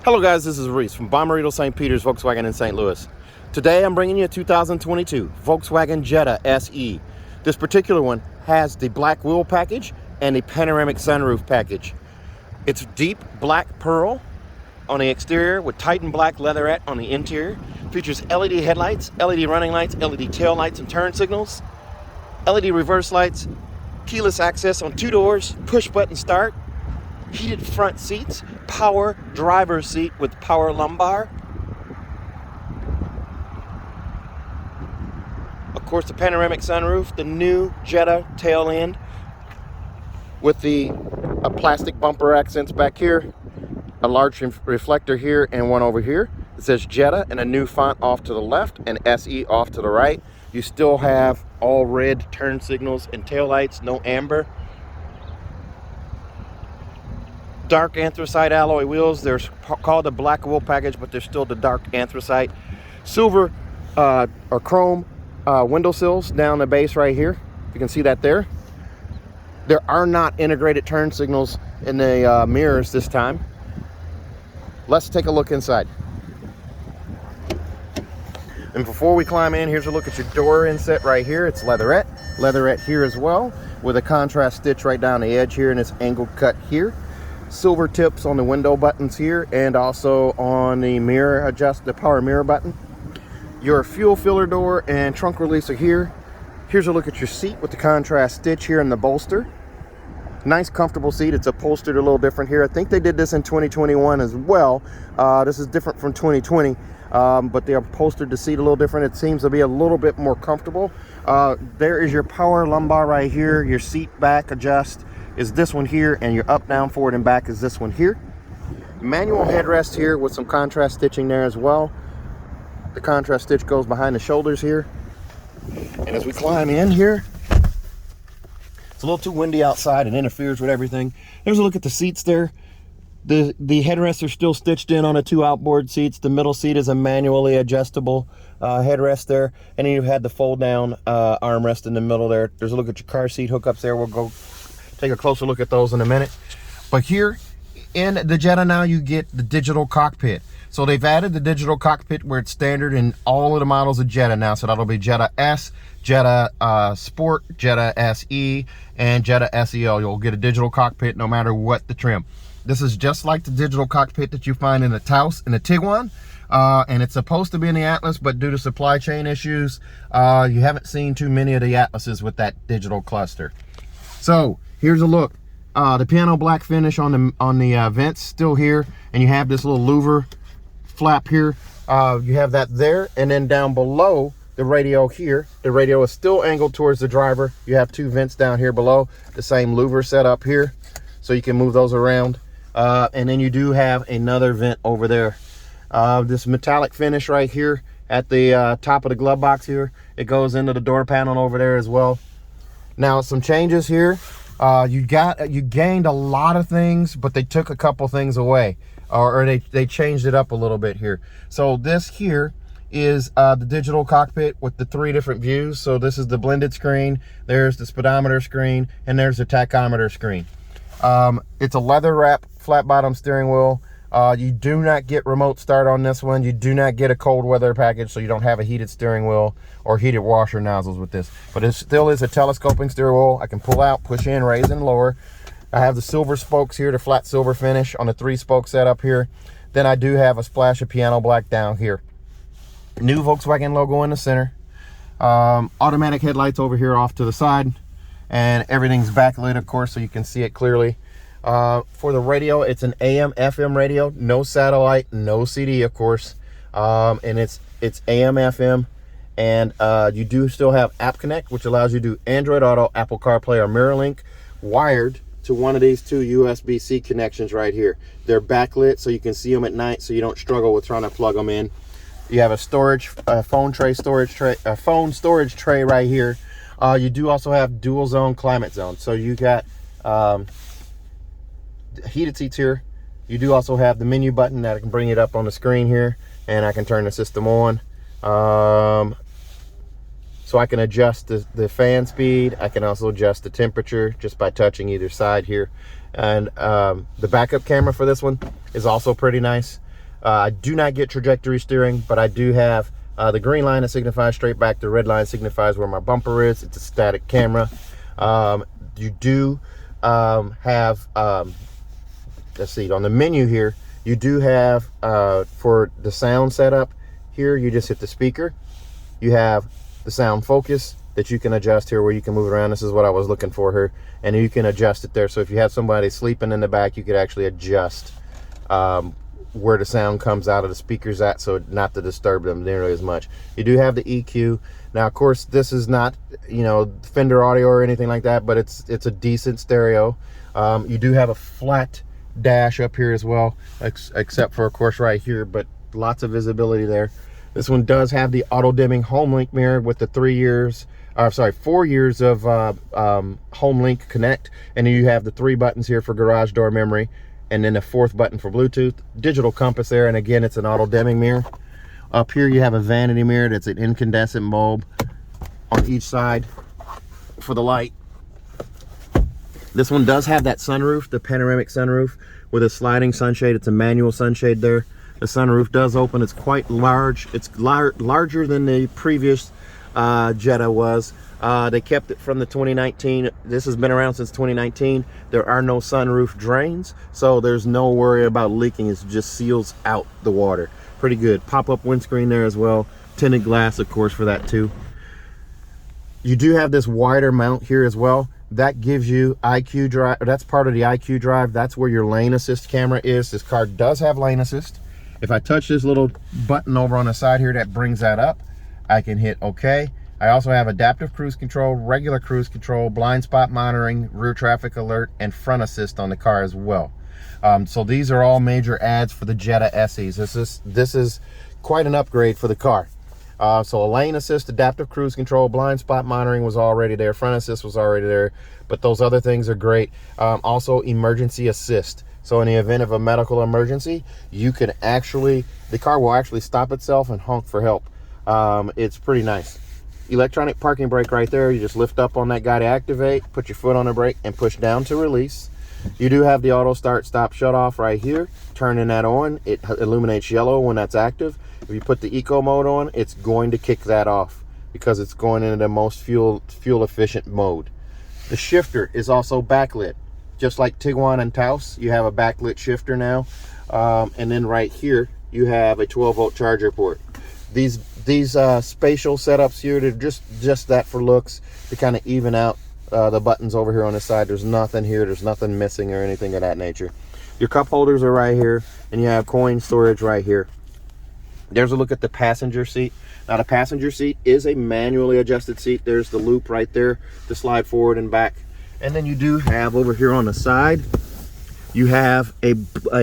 Hello guys, this is Reese from Bommarito St. Peter's Volkswagen in St. Louis. Today I'm bringing you a 2022 Volkswagen Jetta SE. This particular one has the black wheel package and the panoramic sunroof package. It's deep black pearl on the exterior with Titan black leatherette on the interior. Features LED headlights, LED running lights, LED tail lights and turn signals, LED reverse lights, keyless access on 2 doors, push button start, heated front seats, power driver's seat with power lumbar. Of course, the panoramic sunroof, the new Jetta tail end with the plastic bumper accents back here, a large reflector here and one over here. It says Jetta and a new font off to the left and SE off to the right. You still have all red turn signals and tail lights, no amber. Dark anthracite alloy wheels. They're called the black wheel package, but they're still the dark anthracite. Silver or chrome window sills down the base right here. You can see that there. There are not integrated turn signals in the mirrors this time. Let's take a look inside. And before we climb in, here's a look at your door inset right here. It's leatherette. Leatherette here as well, with a contrast stitch right down the edge here and this angled cut here. Silver tips on the window buttons here and also on the mirror the power mirror button. Your fuel filler door and trunk releaser here. Here's a look at your seat with the contrast stitch here in the bolster. Nice comfortable seat. It's upholstered a little different here. I think they did this in 2021 as well. This is different from 2020, but they upholstered the seat a little different. It seems to be a little bit more comfortable. There is your power lumbar right here. Your seat back adjust is this one here, and your up, down, forward, and back is this one here. Manual headrest here with some contrast stitching there as well. The contrast stitch goes behind the shoulders here. And as we climb in here, it's a little too windy outside and interferes with everything. There's a look at the seats there. The headrests are still stitched in on the 2 outboard seats. The middle seat is a manually adjustable headrest there. And then you had the fold down armrest in the middle there. There's a look at your car seat hookups there. We'll go take a closer look at those in a minute. But here in the Jetta now you get the digital cockpit. So they've added the digital cockpit where it's standard in all of the models of Jetta now. So that'll be Jetta S, Jetta Sport, Jetta SE, and Jetta SEO. You'll get a digital cockpit no matter what the trim. This is just like the digital cockpit that you find in the Taos and the Tiguan. And it's supposed to be in the Atlas, but due to supply chain issues, you haven't seen too many of the Atlases with that digital cluster. So here's a look. The piano black finish on the vents still here, and you have this little louver flap here. You have that there, and then down below the radio here, the radio is still angled towards the driver. You have 2 vents down here below, the same louver set up here, so you can move those around. And then you do have another vent over there. This metallic finish right here at the top of the glove box here, it goes into the door panel over there as well. Now some changes here. You gained a lot of things, but they took a couple things away, or they changed it up a little bit here. So this here is the digital cockpit with the 3 different views. So this is the blended screen, there's the speedometer screen, and there's the tachometer screen. It's a leather wrap flat bottom steering wheel. You do not get remote start on this one. You do not get a cold weather package, so you don't have a heated steering wheel or heated washer nozzles with this. But it still is a telescoping steering wheel. I can pull out, push in, raise and lower. I have the silver spokes here, the flat silver finish on the 3-spoke setup here. Then I do have a splash of piano black down here. New Volkswagen logo in the center. Automatic headlights over here off to the side. And everything's backlit, of course, so you can see it clearly. For the radio, it's an AM FM radio, no satellite, no CD, of course, and it's AM FM, and you do still have App Connect, which allows you to do Android Auto, Apple CarPlay, or MirrorLink, wired to one of these 2 USB-C connections right here. They're backlit, so you can see them at night, so you don't struggle with trying to plug them in. You have a phone storage tray right here. You do also have dual zone climate zone, so you got heated seats here. You do also have the menu button that I can bring it up on the screen here, and I can turn the system on. So I can adjust the fan speed. I can also adjust the temperature just by touching either side here. And the backup camera for this one is also pretty nice. I do not get trajectory steering, but I do have the green line that signifies straight back. The red line signifies where my bumper is. It's a static camera. You do have, let's see, on the menu here, you do have for the sound setup here, you just hit the speaker. You have the sound focus that you can adjust here, where you can move it around. This is what I was looking for here, and you can adjust it there. So if you have somebody sleeping in the back, you could actually adjust where the sound comes out of the speakers at, so not to disturb them nearly as much. You do have the EQ. Now, of course, this is not, you know, Fender audio or anything like that, but it's a decent stereo. You do have a flat dash up here as well, except for, of course, right here, but lots of visibility there. This one does have the auto dimming home link mirror with the 4 years of home link connect, and then you have the 3 buttons here for garage door memory, and then the 4th button for Bluetooth. Digital compass there, and again, it's an auto dimming mirror. Up here you have a vanity mirror that's an incandescent bulb on each side for the light. This one does have that sunroof, the panoramic sunroof with a sliding sunshade. It's a manual sunshade there. The sunroof does open. It's quite large. It's larger than the previous Jetta was. They kept it from the 2019. This has been around since 2019. There are no sunroof drains, so there's no worry about leaking. It just seals out the water. Pretty good. Pop-up windscreen there as well. Tinted glass, of course, for that too. You do have this wider mount here as well. That gives you IQ drive. That's part of the IQ drive. That's where your lane assist camera is. This car does have lane assist. If I touch this little button over on the side here that brings that up, I can hit OK. I also have adaptive cruise control, regular cruise control, blind spot monitoring, rear traffic alert, and front assist on the car as well. So these are all major adds for the Jetta SEs. This is quite an upgrade for the car. So a lane assist, adaptive cruise control, blind spot monitoring was already there, front assist was already there, but those other things are great. Also emergency assist. So in the event of a medical emergency, you can actually, the car will actually stop itself and honk for help. It's pretty nice. Electronic parking brake right there. You just lift up on that guy to activate, put your foot on the brake and push down to release. You do have the auto start stop shut off right here. Turning that on, it illuminates yellow when that's active. If you put the eco mode on, it's going to kick that off because it's going into the most fuel efficient mode. The shifter is also backlit. Just like Tiguan and Taos, you have a backlit shifter now. And then right here, you have a 12-volt charger port. These spatial setups here, they're just that for looks, to kind of even out the buttons over here on the side. There's nothing here, there's nothing missing or anything of that nature. Your cup holders are right here, and you have coin storage right here. There's a look at the passenger seat. Now the passenger seat is a manually adjusted seat. There's the loop right there to slide forward and back. And then you do have over here on the side, you have a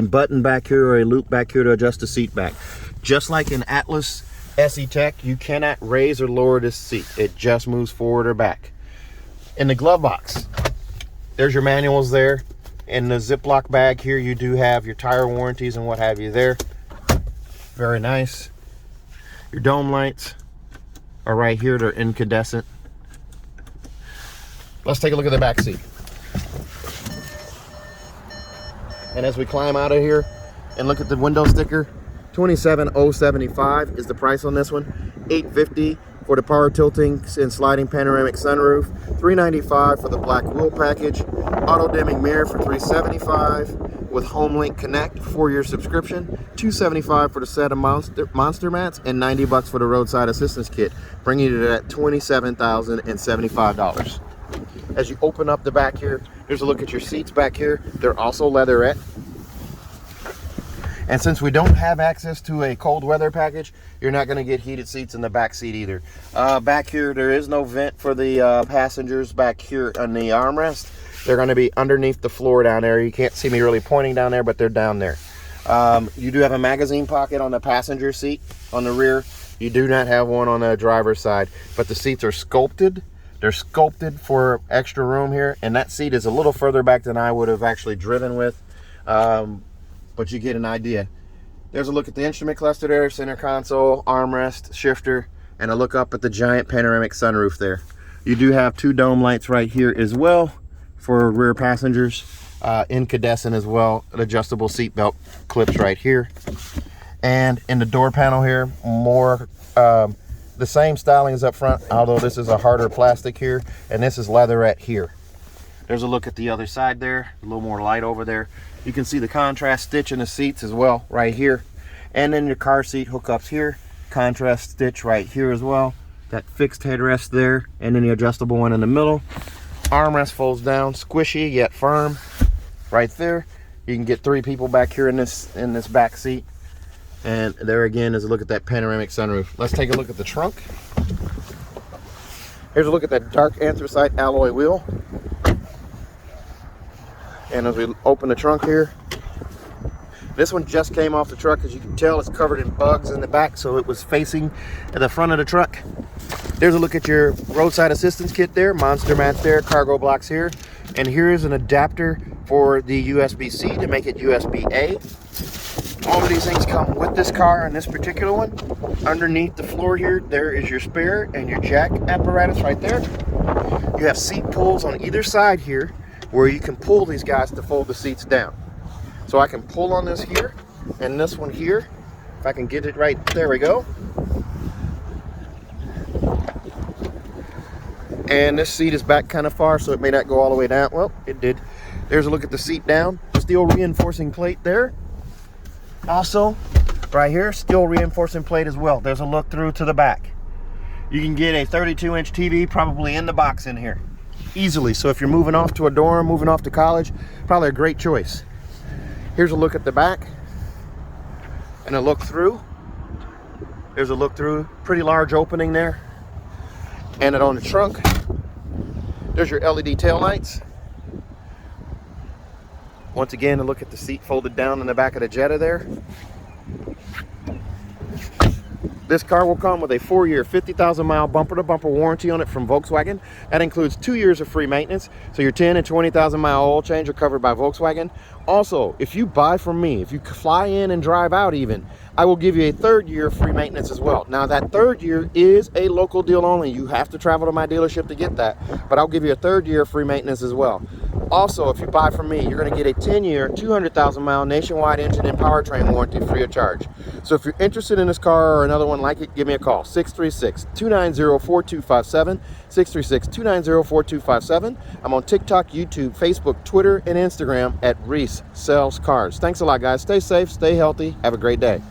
button back here or a loop back here to adjust the seat back. Just like in Atlas SE Tech, you cannot raise or lower this seat. It just moves forward or back. In the glove box, there's your manuals there. In the Ziploc bag here, you do have your tire warranties and what have you there. Very nice. Your dome lights are right here. They're incandescent. Let's take a look at the back seat. And as we climb out of here and look at the window sticker, $27,075 is the price on this one. $850 for the power tilting and sliding panoramic sunroof. $395 for the black wheel package. Auto dimming mirror for $375 with HomeLink Connect 4-year subscription. $275 for the set of monster mats and $90 for the roadside assistance kit, bringing it at $27,075. As you open up the back here, here's a look at your seats back here. They're also leatherette. And since we don't have access to a cold weather package, you're not going to get heated seats in the back seat either. Back here, there is no vent for the passengers back here on the armrest. They're going to be underneath the floor down there. You can't see me really pointing down there, but they're down there. You do have a magazine pocket on the passenger seat on the rear. You do not have one on the driver's side, but the seats are sculpted. They're sculpted for extra room here, and that seat is a little further back than I would have actually driven with, but you get an idea. There's a look at the instrument cluster there, center console, armrest, shifter, and a look up at the giant panoramic sunroof there. You do have 2 dome lights right here as well for rear passengers, incandescent as well, an adjustable seat belt clips right here. And in the door panel here, more the same styling as up front, although this is a harder plastic here, and this is leatherette here. There's a look at the other side there, a little more light over there. You can see the contrast stitch in the seats as well, right here. And then your car seat hookups here, contrast stitch right here as well. That fixed headrest there, and then the adjustable one in the middle. Armrest folds down, squishy yet firm, right there. You can get 3 people back here in this back seat. And there again is a look at that panoramic sunroof. Let's take a look at the trunk. Here's a look at that dark anthracite alloy wheel. And as we open the trunk here, this one just came off the truck. As you can tell, it's covered in bugs in the back, so it was facing at the front of the truck. There's a look at your roadside assistance kit there, monster mats there, cargo blocks here. And here is an adapter for the USB-C to make it USB-A. All of these things come with this car and this particular one. Underneath the floor here, there is your spare and your jack apparatus right there. You have seat pulls on either side here where you can pull these guys to fold the seats down. So I can pull on this here and this one here. If I can get it right, there we go. And this seat is back kind of far, so it may not go all the way down. Well, it did. There's a look at the seat down. Steel reinforcing plate there. Also, right here, steel reinforcing plate as well. There's a look through to the back. You can get a 32-inch TV probably in the box in here, easily. So if you're moving off to a dorm, moving off to college, probably a great choice. Here's a look at the back and a look through. There's a look through, pretty large opening there. And it on the trunk, there's your LED taillights. Once again, a look at the seat folded down in the back of the Jetta there. This car will come with a 4-year, 50,000-mile bumper-to-bumper warranty on it from Volkswagen. That includes 2 years of free maintenance, so your 10 and 20,000-mile oil change are covered by Volkswagen. Also, if you buy from me, if you fly in and drive out even, I will give you a 3rd year of free maintenance as well. Now, that 3rd year is a local deal only. You have to travel to my dealership to get that, but I'll give you a 3rd year of free maintenance as well. Also, if you buy from me, you're going to get a 10-year, 200,000-mile nationwide engine and powertrain warranty free of charge. So if you're interested in this car or another one like it, give me a call, 636-290-4257, 636-290-4257. I'm on TikTok, YouTube, Facebook, Twitter, and Instagram at Reese Sells Cars. Thanks a lot, guys. Stay safe, stay healthy. Have a great day.